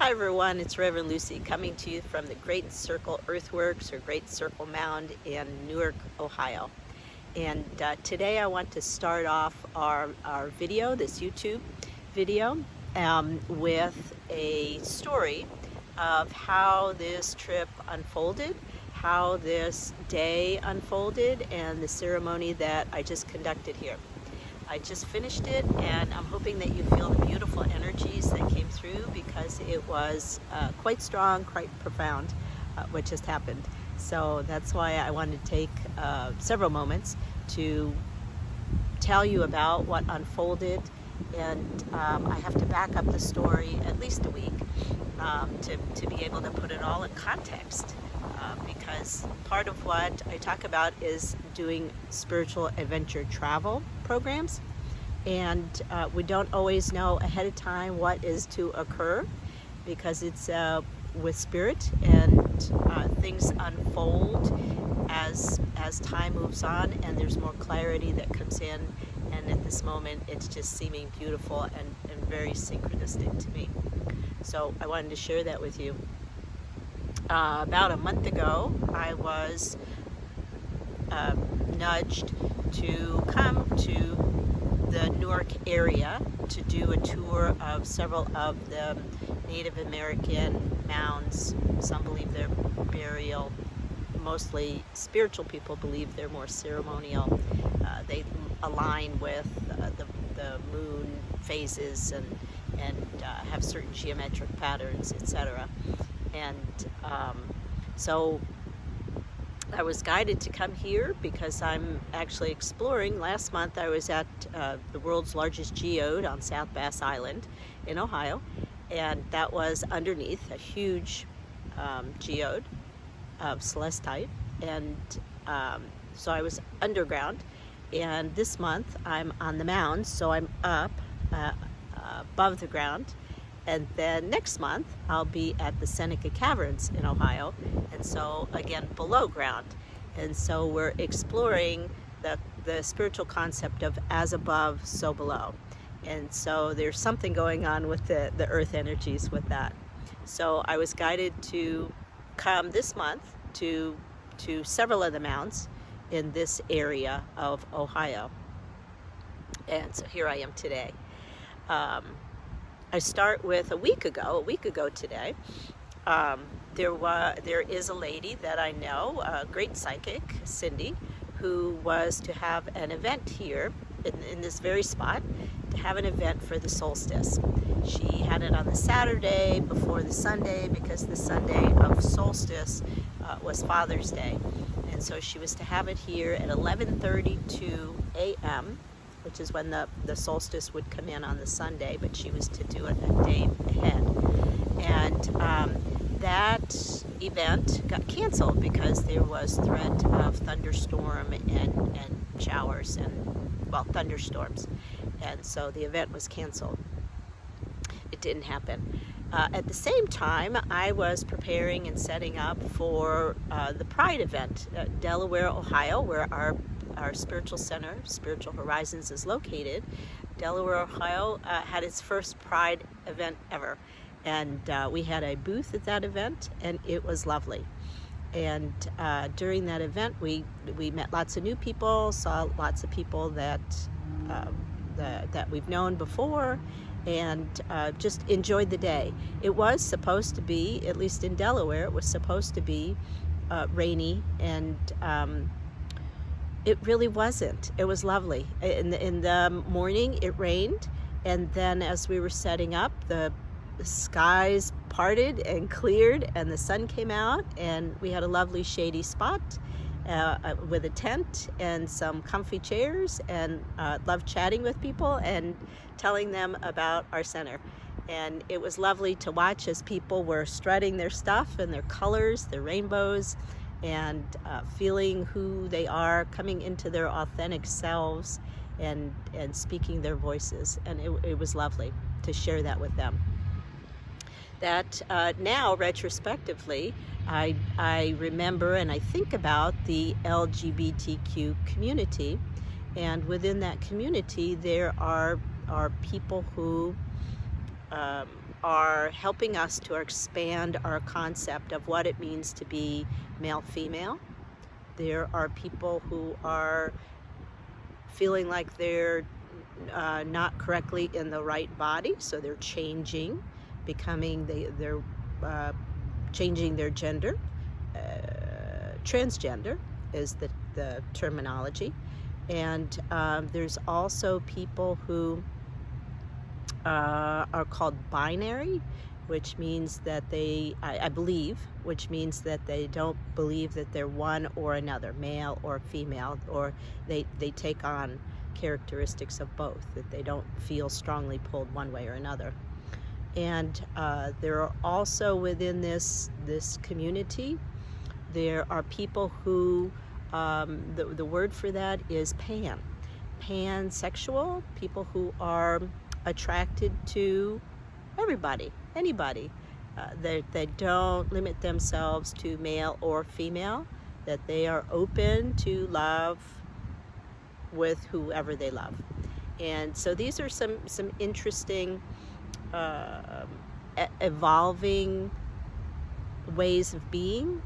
Hi everyone, it's Reverend Lucy coming to you from the Great Circle Earthworks or Great Circle Mound in Newark, Ohio. And today I want to start off our video, this YouTube video, with a story of how this trip unfolded, how this day unfolded, and the ceremony that I just conducted here. I just finished it, and I'm hoping that you feel the beautiful energies that came through, because it was quite strong, quite profound, what just happened. So that's why I wanted to take several moments to tell you about what unfolded, and I have to back up the story at least a week to be able to put it all in context. Because part of what I talk about is doing spiritual adventure travel programs, and we don't always know ahead of time what is to occur, because it's with spirit, and things unfold as time moves on, and there's more clarity that comes in, and at this moment it's just seeming beautiful and very synchronistic to me. So I wanted to share that with you. About a month ago, I was nudged to come to the Newark area to do a tour of several of the Native American mounds. Some believe they're burial, mostly spiritual people believe they're more ceremonial. They align with the moon phases and have certain geometric patterns, etc. And so I was guided to come here because I'm actually exploring. Last month I was at the world's largest geode on South Bass Island in Ohio, and that was underneath a huge geode of celestite, and so I was underground. And this month I'm on the mound, so I'm up above the ground. And then next month, I'll be at the Seneca Caverns in Ohio, and so again below ground. And so we're exploring the spiritual concept of as above, so below. And so there's something going on with the earth energies with that. So I was guided to come this month to several of the mounds in this area of Ohio. And so here I am today. I start with a week ago today. There is a lady that I know, a great psychic, Cindy, who was to have an event here in this very spot, to have an event for the solstice. She had it on the Saturday before the Sunday, because the Sunday of solstice was Father's Day. And so she was to have it here at 11:32 a.m., which is when the solstice would come in on the Sunday, but she was to do it a day ahead. And that event got canceled because there was threat of thunderstorm and showers and, well, thunderstorms. And so the event was canceled. It didn't happen. At the same time, I was preparing and setting up for the Pride event, Delaware, Ohio, where our spiritual center, Spiritual Horizons, is located. Delaware, Ohio had its first Pride event ever, and we had a booth at that event, and it was lovely. And during that event, we met lots of new people, saw lots of people that we've known before, and just enjoyed the day. It was supposed to be, at least in Delaware, it was supposed to be rainy, and it really wasn't. It was lovely. In the morning it rained, and then as we were setting up, the skies parted and cleared, and the sun came out, and we had a lovely shady spot with a tent and some comfy chairs, and loved chatting with people and telling them about our center. And it was lovely to watch as people were strutting their stuff and their colors, their rainbows, and feeling who they are, coming into their authentic selves, and speaking their voices. And it was lovely to share that with them. That now, retrospectively, I remember and I think about the LGBTQ community, and within that community there are people who are helping us to expand our concept of what it means to be male-female. There are people who are feeling like they're not correctly in the right body, so they're changing, they're changing their gender. Transgender is the terminology. And there's also people who are called binary, which means that I believe, which means that they don't believe that they're one or another, male or female, or they take on characteristics of both, that they don't feel strongly pulled one way or another. And there are also within this community, there are people who, the word for that is pansexual, people who are attracted to everybody, anybody. They don't limit themselves to male or female, that they are open to love with whoever they love. And so these are some interesting evolving ways of being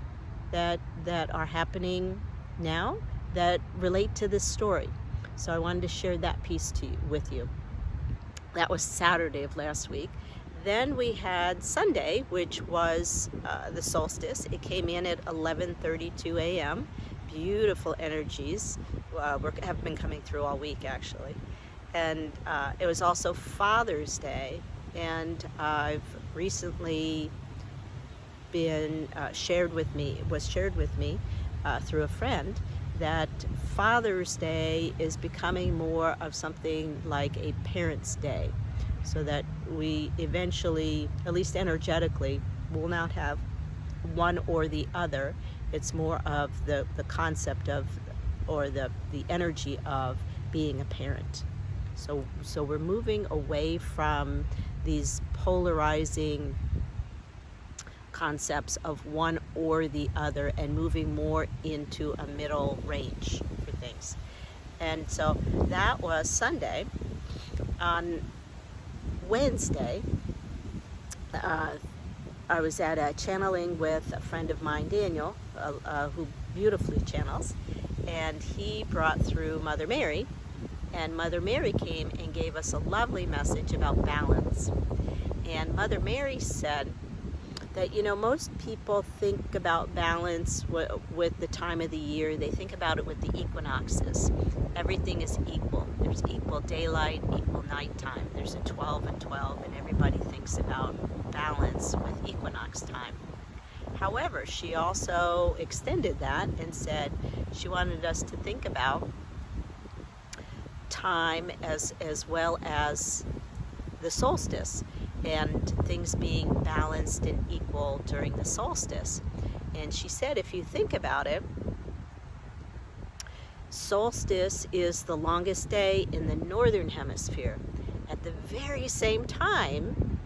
that are happening now that relate to this story. So I wanted to share that piece with you. That was Saturday of last week. Then we had Sunday, which was the solstice. It came in at 11:32 a.m. Beautiful energies have been coming through all week, actually. And it was also Father's Day, and I've recently been shared with me through a friend that Father's Day is becoming more of something like a Parents' Day, so that we eventually, at least energetically, will not have one or the other. It's more of the concept of, or the energy of being a parent. So we're moving away from these polarizing concepts of one or the other and moving more into a middle range for things. And so that was Sunday. On Wednesday, I was at a channeling with a friend of mine, Daniel, who beautifully channels, and he brought through Mother Mary, and Mother Mary came and gave us a lovely message about balance. And Mother Mary said that, most people think about balance with the time of the year. They think about it with the equinoxes. Everything is equal. There's equal daylight, equal nighttime. There's a 12 and 12, and everybody thinks about balance with equinox time. However, she also extended that and said she wanted us to think about time as well as the solstice, and things being balanced and equal during the solstice. And she said, if you think about it, solstice is the longest day in the northern hemisphere. At the very same time,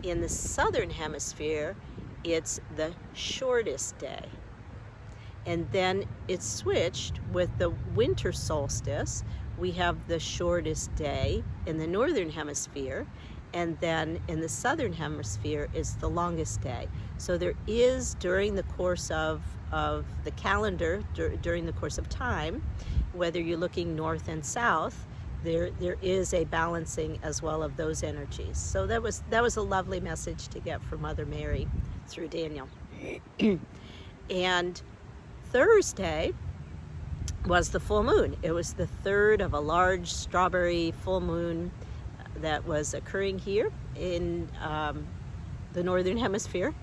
in the southern hemisphere, it's the shortest day. And then it's switched with the winter solstice. We have the shortest day in the northern hemisphere, and then in the southern hemisphere is the longest day. So there is, during the course of the calendar, during the course of time, whether you're looking north and south, there is a balancing as well of those energies. So that was a lovely message to get from Mother Mary through Daniel. And Thursday was the full moon. It was the third of a large strawberry full moon that was occurring here in the northern hemisphere,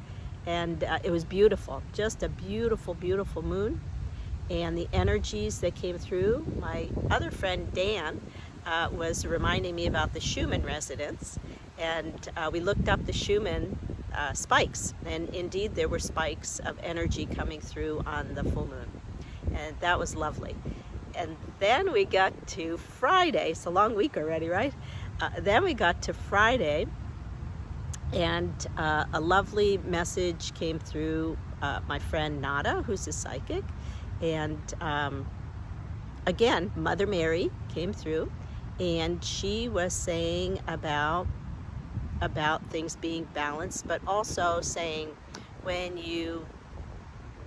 and it was beautiful, just a beautiful, beautiful moon. And the energies that came through, my other friend Dan was reminding me about the Schumann resonance, and we looked up the Schumann spikes, and indeed there were spikes of energy coming through on the full moon, and that was lovely. And then we got to Friday. It's a long week already, right? Then we got to Friday, and a lovely message came through my friend Nada, who's a psychic. And again, Mother Mary came through, and she was saying about about things being balanced, but also saying when you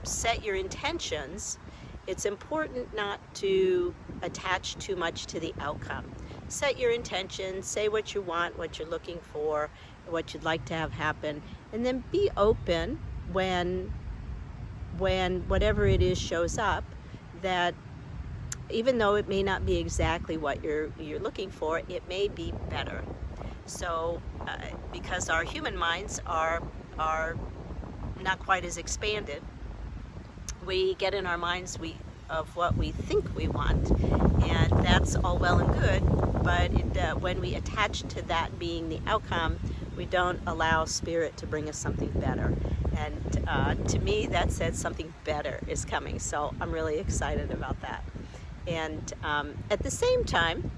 set your intentions, it's important not to attach too much to the outcome. Set your intentions, say what you want, what you're looking for, what you'd like to have happen, and then be open when whatever it is shows up, that even though it may not be exactly what you're looking for, it may be better. So because our human minds are not quite as expanded, we get in our minds of what we think we want, and that's all well and good, but when we attach to that being the outcome, we don't allow Spirit to bring us something better. And to me, that said something better is coming, so I'm really excited about that. And at the same time,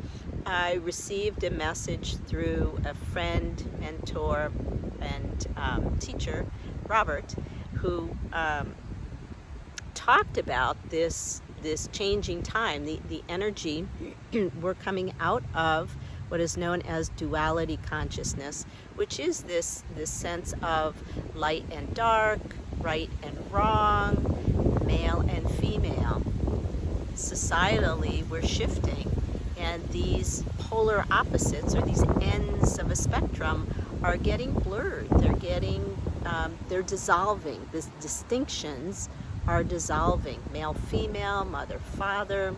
I received a message through a friend, mentor, and teacher, Robert, who talked about this changing time, the energy. We're coming out of what is known as duality consciousness, which is this sense of light and dark, right and wrong, male and female. Societally, we're shifting, and these polar opposites, or these ends of a spectrum, are getting blurred. They're dissolving. The distinctions are dissolving. Male, female, mother, father,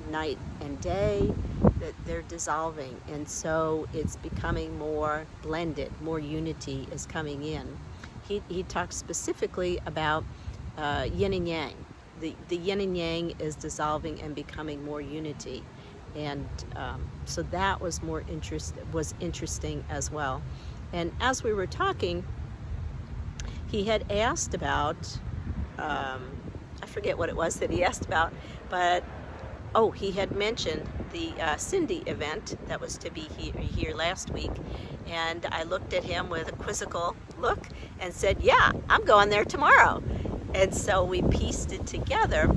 night and day, that they're dissolving. And so it's becoming more blended, more unity is coming in. He talks specifically about yin and yang. The yin and yang is dissolving and becoming more unity. And so that was interesting as well. And as we were talking, he had asked about, I forget what it was that he asked about, but he had mentioned the Cindy event that was to be here last week. And I looked at him with a quizzical look and said, yeah, I'm going there tomorrow. And so we pieced it together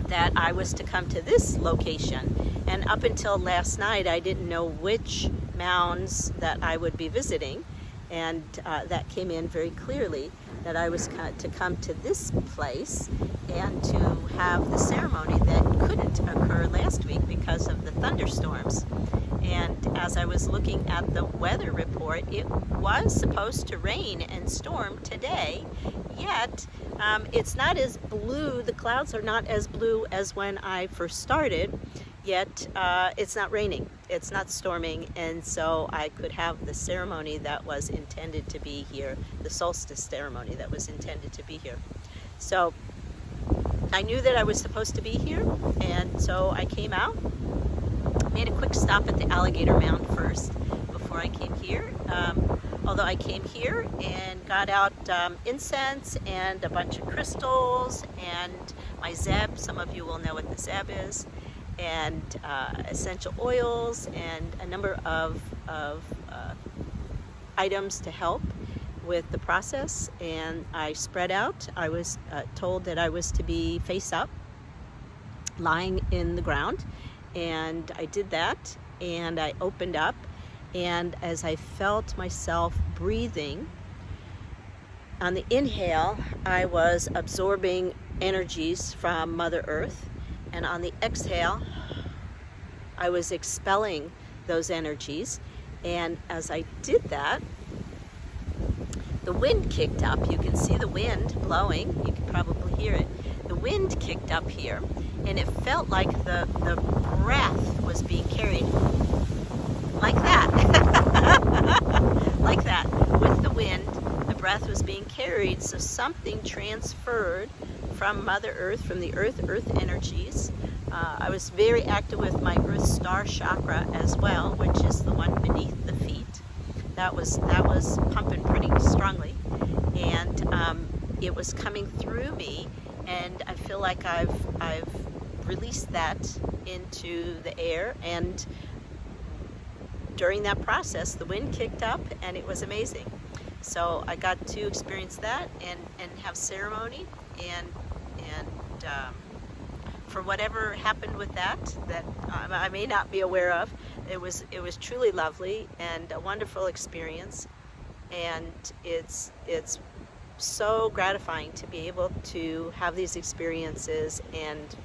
that I was to come to this location. And up until last night, I didn't know which mounds that I would be visiting. And that came in very clearly, that I was to come to this place and to have the ceremony that couldn't occur last week because of the thunderstorms. And as I was looking at the weather report, it was supposed to rain and storm today, yet it's not as blue, the clouds are not as blue as when I first started, yet it's not raining, it's not storming, and so I could have the ceremony that was intended to be here, the solstice ceremony that was intended to be here. So I knew that I was supposed to be here, and so I came out, made a quick stop at the alligator mound first before I came here. Although I came here and got out incense and a bunch of crystals and my zeb, some of you will know what the zeb is, and essential oils and a number of items to help with the process. And I spread out. I was told that I was to be face up, lying in the ground, and I did that, and I opened up, and as I felt myself breathing, on the inhale I was absorbing energies from Mother Earth, and on the exhale I was expelling those energies. And as I did that, the wind kicked up. You can see the wind blowing, you can probably hear it. The wind kicked up here, and it felt like the breath was being carried like that. Like that. With the wind, the breath was being carried, so something transferred from Mother Earth, from the earth energies. I was very active with my Earth Star chakra as well, which is the one beneath the feet. That was pumping pretty strongly, and it was coming through me, and I feel like I've released that into the air. And during that process, the wind kicked up, and it was amazing. So I got to experience that and have ceremony and for whatever happened with that I may not be aware of, it was truly lovely and a wonderful experience, and it's so gratifying to be able to have these experiences and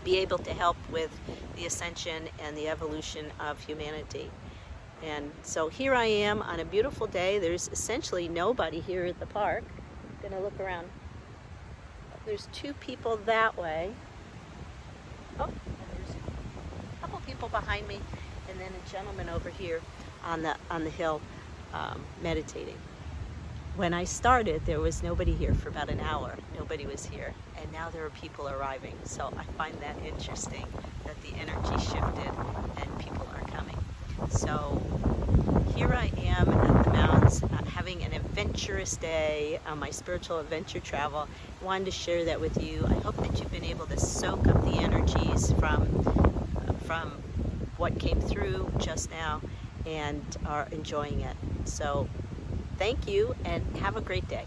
be able to help with the ascension and the evolution of humanity. And so here I am on a beautiful day. There's essentially nobody here at the park. I'm gonna look around. There's two people that way. Oh, and there's a couple people behind me, and then a gentleman over here on the hill meditating. When I started, there was nobody here for about an hour. Nobody was here, and now there are people arriving. So I find that interesting that the energy shifted and people are coming. So here I am at the Mounds, having an adventurous day on my spiritual adventure travel. I wanted to share that with you. I hope that you've been able to soak up the energies from what came through just now and are enjoying it. So thank you and have a great day.